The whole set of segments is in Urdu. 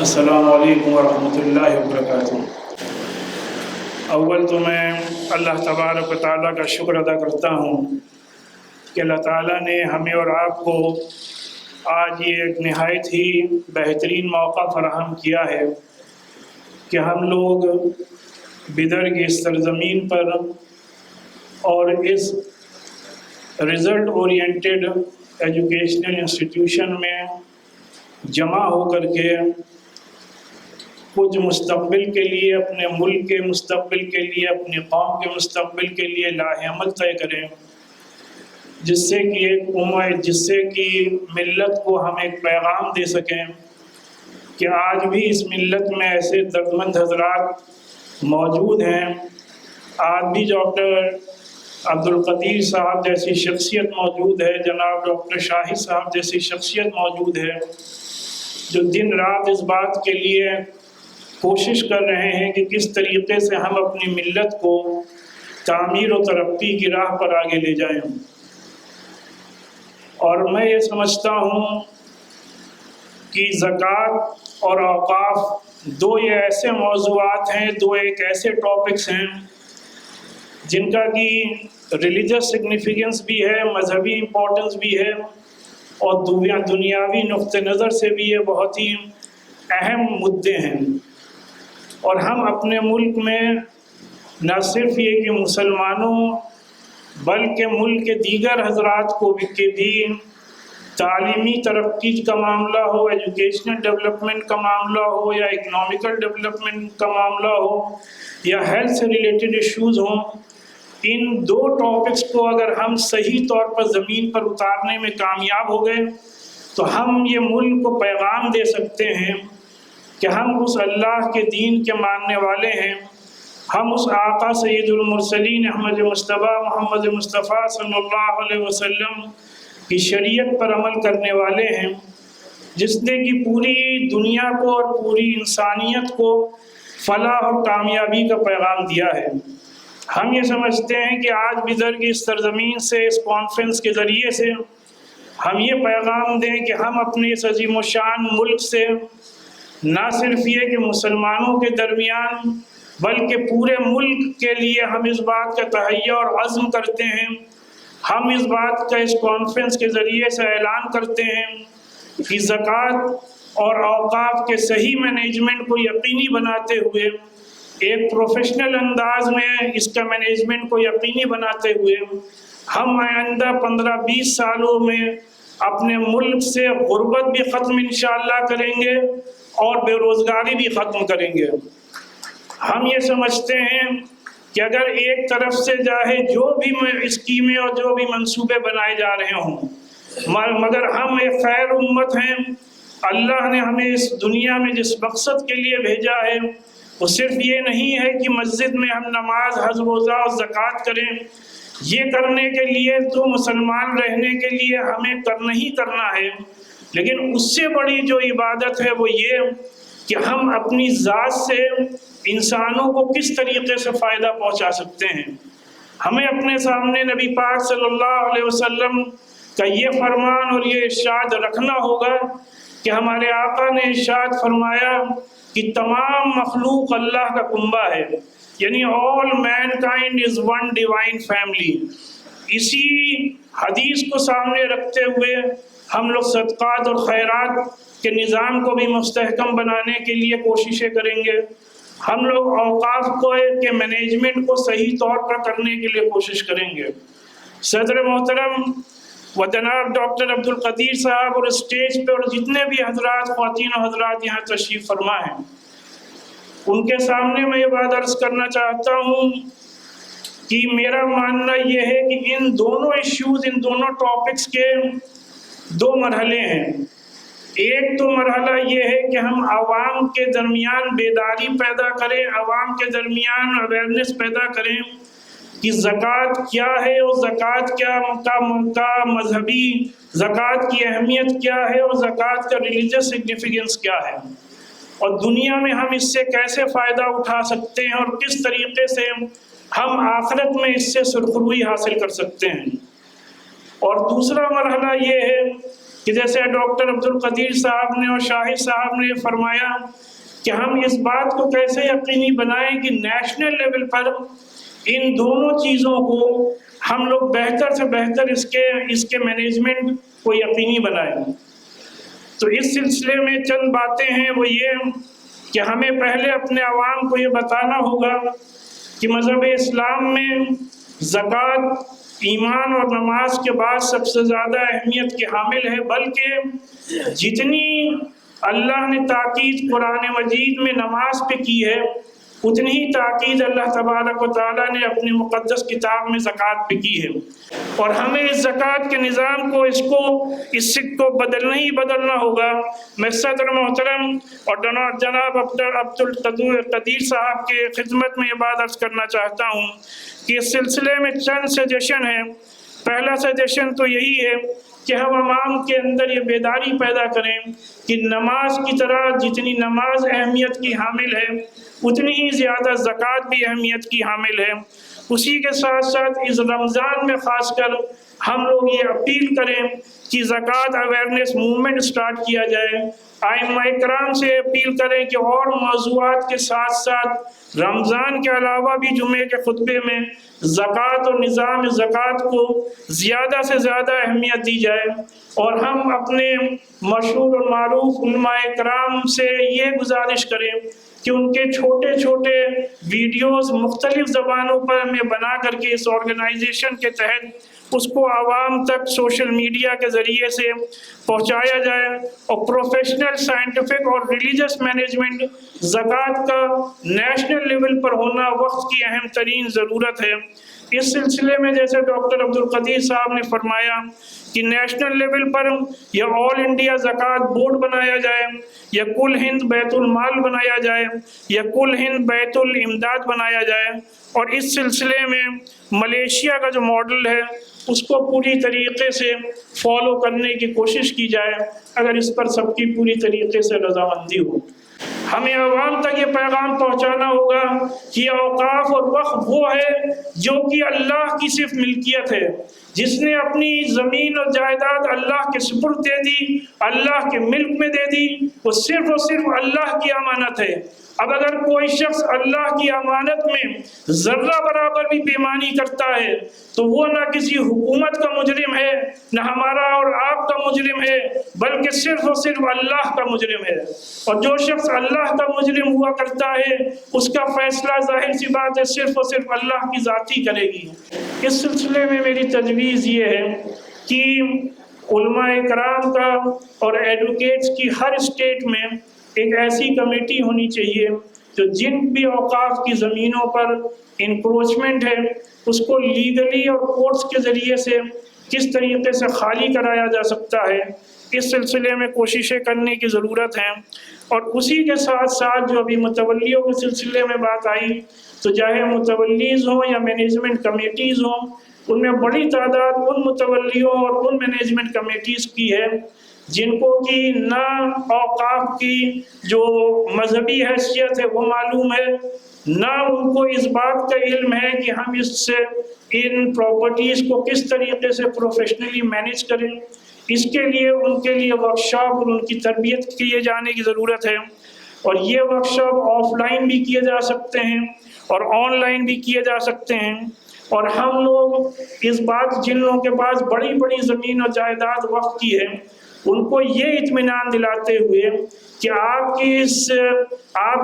السلام علیکم ورحمۃ اللہ وبرکاتہ۔ اول تو میں اللہ تبارک و تعالیٰ کا شکر ادا کرتا ہوں کہ اللہ تعالیٰ نے ہمیں اور آپ کو آج یہ ایک نہایت ہی بہترین موقع فراہم کیا ہے کہ ہم لوگ بدر کی اس سرزمین پر اور اس رزلٹ اورینٹڈ ایجوکیشنل انسٹیٹیوشن میں جمع ہو کر کے کچھ مستقبل کے لیے، اپنے ملک کے مستقبل کے لیے، اپنی قوم کے مستقبل کے لیے لاہ عمل طے کریں، جس سے کہ ایک امت، جس سے کہ ملت کو ہم ایک پیغام دے سکیں کہ آج بھی اس ملت میں ایسے دردمند حضرات موجود ہیں، آج بھی ڈاکٹر عبدالقدیر صاحب جیسی شخصیت موجود ہے، جناب ڈاکٹر شاہد صاحب جیسی شخصیت موجود ہے، جو دن رات اس بات کے لیے کوشش کر رہے ہیں کہ کس طریقے سے ہم اپنی ملت کو تعمیر و ترقی کی راہ پر آگے لے جائیں۔ اور میں یہ سمجھتا ہوں کہ زکوٰۃ اور اوقاف دو یہ ایسے موضوعات ہیں، دو ایک ایسے ٹاپکس ہیں جن کا کہ ریلیجس سگنیفیکنس بھی ہے، مذہبی امپورٹنس بھی ہے، اور دنیاوی نقطہ نظر سے بھی یہ بہت ہی اہم مدعے ہیں۔ اور ہم اپنے ملک میں نہ صرف یہ کہ مسلمانوں بلکہ ملک کے دیگر حضرات کو بھی تعلیمی ترقی کا معاملہ ہو، ایجوکیشنل ڈیولپمنٹ کا معاملہ ہو، یا اکنامیکل ڈیولپمنٹ کا معاملہ ہو، یا ہیلتھ سے ریلیٹڈ ایشوز ہوں، ان دو ٹاپکس کو اگر ہم صحیح طور پر زمین پر اتارنے میں کامیاب ہو گئے تو ہم یہ ملک کو پیغام دے سکتے ہیں کہ ہم اس اللہ کے دین کے ماننے والے ہیں، ہم اس آقا سید المرسلین احمد مصطفیٰ محمد مصطفیٰ صلی اللہ علیہ وسلم کی شریعت پر عمل کرنے والے ہیں، جس نے کہ پوری دنیا کو اور پوری انسانیت کو فلاح اور کامیابی کا پیغام دیا ہے۔ ہم یہ سمجھتے ہیں کہ آج بدر کی اس سرزمین سے، اس کانفرنس کے ذریعے سے ہم یہ پیغام دیں کہ ہم اپنے اس عظیم و شان ملک سے نہ صرف یہ کہ مسلمانوں کے درمیان بلکہ پورے ملک کے لیے ہم اس بات کا تہیہ اور عزم کرتے ہیں، ہم اس بات کا اس کانفرنس کے ذریعے سے اعلان کرتے ہیں کہ زکوٰۃ اور اوقاف کے صحیح مینجمنٹ کو یقینی بناتے ہوئے، ایک پروفیشنل انداز میں اس کا مینجمنٹ کو یقینی بناتے ہوئے ہم آئندہ 15-20 سالوں میں اپنے ملک سے غربت بھی ختم انشاءاللہ کریں گے اور بے روزگاری بھی ختم کریں گے۔ ہم یہ سمجھتے ہیں کہ اگر ایک طرف سے چاہے جو بھی اسکیمیں اور جو بھی منصوبے بنائے جا رہے ہوں، مگر ہم ایک خیر امت ہیں، اللہ نے ہمیں اس دنیا میں جس مقصد کے لیے بھیجا ہے وہ صرف یہ نہیں ہے کہ مسجد میں ہم نماز، حج، روزہ اور زکوٰۃ کریں، یہ کرنے کے لیے تو مسلمان رہنے کے لیے ہمیں کرنا ہی کرنا ہے، لیکن اس سے بڑی جو عبادت ہے وہ یہ کہ ہم اپنی ذات سے انسانوں کو کس طریقے سے فائدہ پہنچا سکتے ہیں۔ ہمیں اپنے سامنے نبی پاک صلی اللہ علیہ وسلم کا یہ فرمان اور یہ ارشاد رکھنا ہوگا کہ ہمارے آقا نے ارشاد فرمایا کہ تمام مخلوق اللہ کا کنبہ ہے، یعنی all mankind is one divine family۔ اسی حدیث کو سامنے رکھتے ہوئے ہم لوگ صدقات اور خیرات کے نظام کو بھی مستحکم بنانے کے لیے کوششیں کریں گے، ہم لوگ اوقاف کو کے مینجمنٹ کو صحیح طور پر کرنے کے لیے کوشش کریں گے۔ صدر محترم و جناب ڈاکٹر عبدالقدیر صاحب اور اسٹیج پہ اور جتنے بھی حضرات، خواتین و حضرات یہاں تشریف فرما ہیں، ان کے سامنے میں یہ بات عرض کرنا چاہتا ہوں کہ میرا ماننا یہ ہے کہ ان دونوں ایشوز، ان دونوں ٹاپکس کے دو مرحلے ہیں۔ ایک تو مرحلہ یہ ہے کہ ہم عوام کے درمیان بیداری پیدا کریں، عوام کے درمیان اویئرنیس پیدا کریں کہ زکوٰۃ کیا ہے اور زکوٰۃ کا مذہبی، زکوٰۃ کی اہمیت کیا ہے اور زکوٰۃ کا ریلیجس سگنیفیکنس کیا ہے، اور دنیا میں ہم اس سے کیسے فائدہ اٹھا سکتے ہیں اور کس طریقے سے ہم آخرت میں اس سے سرخروئی حاصل کر سکتے ہیں۔ اور دوسرا مرحلہ یہ ہے کہ کہ جیسے ڈاکٹر عبدالقدیر صاحب نے اور شاہد صاحب نے فرمایا کہ ہم اس بات کو کیسے یقینی بنائیں کہ نیشنل لیول پر ان دونوں چیزوں کو ہم لوگ بہتر سے بہتر اس کے مینجمنٹ کو یقینی بنائیں۔ تو اس سلسلے میں چند باتیں ہیں، وہ یہ کہ ہمیں پہلے اپنے عوام کو یہ بتانا ہوگا کہ مذہب اسلام میں زکوٰۃ ایمان اور نماز کے بعد سب سے زیادہ اہمیت کی حامل ہے، بلکہ جتنی اللہ نے تاکید قرآن مجید میں نماز پہ کی ہے اتنی ہی تاکید اللہ تبارک و تعالیٰ نے اپنی مقدس کتاب میں زکوٰۃ پہ کی ہے، اور ہمیں اس زکوٰۃ کے نظام کو اس کو بدلنا ہی بدلنا ہوگا۔ میں صدر محترم اور جناب عبدالقدیر صاحب کے خدمت میں یہ بات عرض کرنا چاہتا ہوں کہ اس سلسلے میں چند سجیشن ہیں۔ پہلا سجیشن تو یہی ہے کہ ہم عوام کے اندر یہ بیداری پیدا کریں کہ نماز کی طرح جتنی نماز اہمیت کی حامل ہے اتنی ہی زیادہ زکوٰۃ بھی اہمیت کی حامل ہے۔ اسی کے ساتھ ساتھ اس رمضان میں خاص کر ہم لوگ یہ اپیل کریں کہ زکوٰۃ اویئرنیس موومنٹ سٹارٹ کیا جائے، ائمہ کرام سے اپیل کریں کہ اور موضوعات کے ساتھ ساتھ رمضان کے علاوہ بھی جمعے کے خطبے میں زکوٰۃ اور نظام زکوٰۃ کو زیادہ سے زیادہ اہمیت دی جائے، اور ہم اپنے مشہور اور معروف علماء کرام سے یہ گزارش کریں کہ ان کے چھوٹے چھوٹے ویڈیوز مختلف زبانوں پر میں بنا کر کے اس آرگنائزیشن کے تحت اس کو عوام تک سوشل میڈیا کے ذریعے سے پہنچایا جائے، اور پروفیشنل سائنٹیفک اور ریلیجس مینجمنٹ زکوٰۃ کا نیشنل لیول پر ہونا وقت کی اہم ترین ضرورت ہے۔ اس سلسلے میں جیسے ڈاکٹر عبدالقدیر صاحب نے فرمایا کہ نیشنل لیول پر یا آل انڈیا زکوٰۃ بورڈ بنایا جائے، یا کل ہند بیت المال بنایا جائے، یا کل ہند بیت الامداد بنایا جائے، اور اس سلسلے میں ملیشیا کا جو ماڈل ہے اس کو پوری طریقے سے فالو کرنے کی کوشش کی جائے، اگر اس پر سب کی پوری طریقے سے رضامندی ہو۔ ہمیں عوام تک یہ پیغام پہنچانا ہوگا کہ اوقاف اور وقف وہ ہے جو کہ اللہ کی صرف ملکیت ہے، جس نے اپنی زمین اور جائیداد اللہ کے سپرد دے دی، اللہ کے ملک میں دے دی، وہ صرف اور صرف اللہ کی امانت ہے۔ اب اگر کوئی شخص اللہ کی امانت میں ذرہ برابر بھی بےایمانی کرتا ہے تو وہ نہ کسی حکومت کا مجرم ہے، نہ ہمارا اور آپ کا مجرم ہے، بلکہ صرف اور صرف اللہ کا مجرم ہے، اور جو شخص اللہ کا مجرم ہوا کرتا ہے اس کا فیصلہ ظاہر سی بات ہے صرف اور صرف اللہ کی ذات ہی کرے گی۔ اس سلسلے میں میری تجویز یہ ہے کہ علماء کرام کا اور ایڈوکیٹس کی ہر اسٹیٹ میں ایک ایسی کمیٹی ہونی چاہیے جو جن بھی اوقاف کی زمینوں پر انکروچمنٹ ہے اس کو لیگلی اور کورٹس کے ذریعے سے کس طریقے سے خالی کرایا جا سکتا ہے، اس سلسلے میں کوششیں کرنے کی ضرورت ہے۔ اور اسی کے ساتھ ساتھ جو ابھی متولیوں کے سلسلے میں بات آئی، تو چاہے متولیز ہوں یا مینجمنٹ کمیٹیز ہوں، ان میں بڑی تعداد ان متولیوں اور ان مینجمنٹ کمیٹیز کی ہے جن کو کہ نہ اوقاف کی جو مذہبی حیثیت ہے وہ معلوم ہے، نہ ان کو اس بات کا علم ہے کہ ہم اس سے ان پراپرٹیز کو کس طریقے سے پروفیشنلی مینیج کریں۔ اس کے لیے ان کے لیے ورکشاپ اور ان کی تربیت کیے جانے کی ضرورت ہے، اور یہ ورکشاپ آف لائن بھی کیے جا سکتے ہیں اور آن لائن بھی کیے جا سکتے ہیں۔ اور ہم لوگ اس بات جن لوگوں کے پاس بڑی بڑی زمین اور جائیداد وقف کی ہے ان کو یہ اطمینان دلاتے ہوئے کہ آپ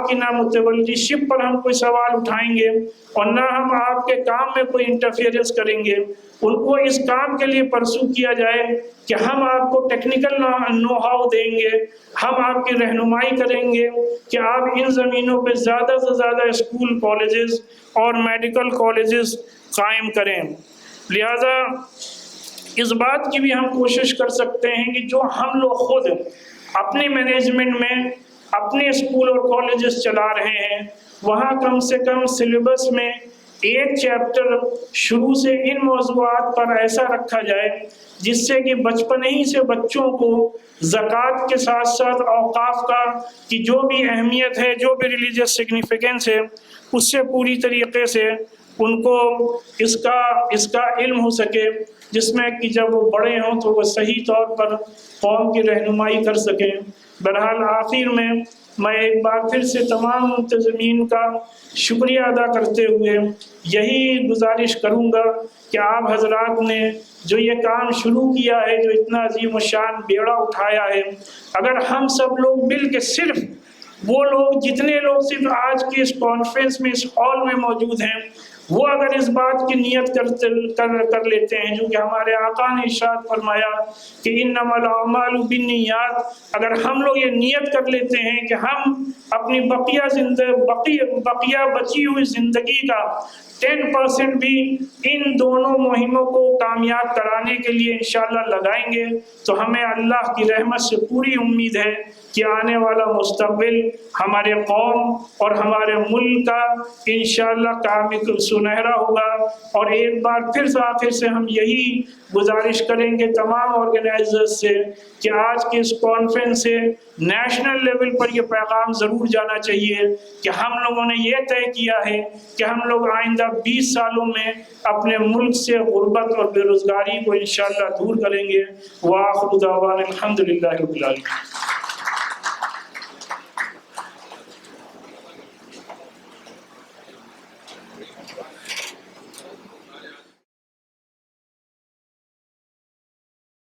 کی نہ متولی شپ پر ہم کوئی سوال اٹھائیں گے اور نہ ہم آپ کے کام میں کوئی انٹرفیئرنس کریں گے، ان کو اس کام کے لیے پرسو کیا جائے کہ ہم آپ کو ٹیکنیکل نو ہاؤ دیں گے، ہم آپ کی رہنمائی کریں گے کہ آپ ان زمینوں پہ زیادہ سے زیادہ اسکول کالجز اور میڈیکل کالجز قائم کریں۔ لہذا اس بات کی بھی ہم کوشش کر سکتے ہیں کہ جو ہم لوگ خود اپنے مینجمنٹ میں اپنے اسکول اور کالجز چلا رہے ہیں وہاں کم سے کم سلیبس میں ایک چیپٹر شروع سے ان موضوعات پر ایسا رکھا جائے جس سے کہ بچپن ہی سے بچوں کو زکوٰۃ کے ساتھ ساتھ اوقاف کا کی جو بھی اہمیت ہے، جو بھی ریلیجیس سگنیفیکنس ہے، اس سے پوری طریقے سے ان کو اس کا علم ہو سکے، جس میں کہ جب وہ بڑے ہوں تو وہ صحیح طور پر قوم کی رہنمائی کر سکیں۔ بہرحال آخر میں ایک بار پھر سے تمام منتظمین کا شکریہ ادا کرتے ہوئے یہی گزارش کروں گا کہ آپ حضرات نے جو یہ کام شروع کیا ہے، جو اتنا عظیم الشان بیڑا اٹھایا ہے، اگر ہم سب لوگ مل کے صرف وہ لوگ جتنے لوگ صرف آج کی اس کانفرنس میں اس ہال میں موجود ہیں، وہ اگر اس بات کی نیت کر لیتے ہیں جو کہ ہمارے آقا نے ارشاد فرمایا کہ انما الاعمال بالنیات، اگر ہم لوگ یہ نیت کر لیتے ہیں کہ ہم اپنی بقیہ بچی ہوئی زندگی کا 10% بھی ان دونوں مہموں کو کامیاب کرانے کے لیے انشاءاللہ لگائیں گے، تو ہمیں اللہ کی رحمت سے پوری امید ہے کہ آنے والا مستقبل ہمارے قوم اور ہمارے ملک کا انشاءاللہ کامل سنہرا ہوگا۔ اور ایک بار پھر سے آخر سے ہم یہی گزارش کریں گے تمام آرگنائزرز سے کہ آج کی اس کانفرنس سے نیشنل لیول پر یہ پیغام ضرور جانا چاہیے کہ ہم لوگوں نے یہ طے کیا ہے کہ ہم لوگ آئندہ 20 سالوں میں اپنے ملک سے غربت اور بے روزگاری کو انشاءاللہ دور کریں گے۔ وآخر دعوانا الحمدللہ رب العالمین۔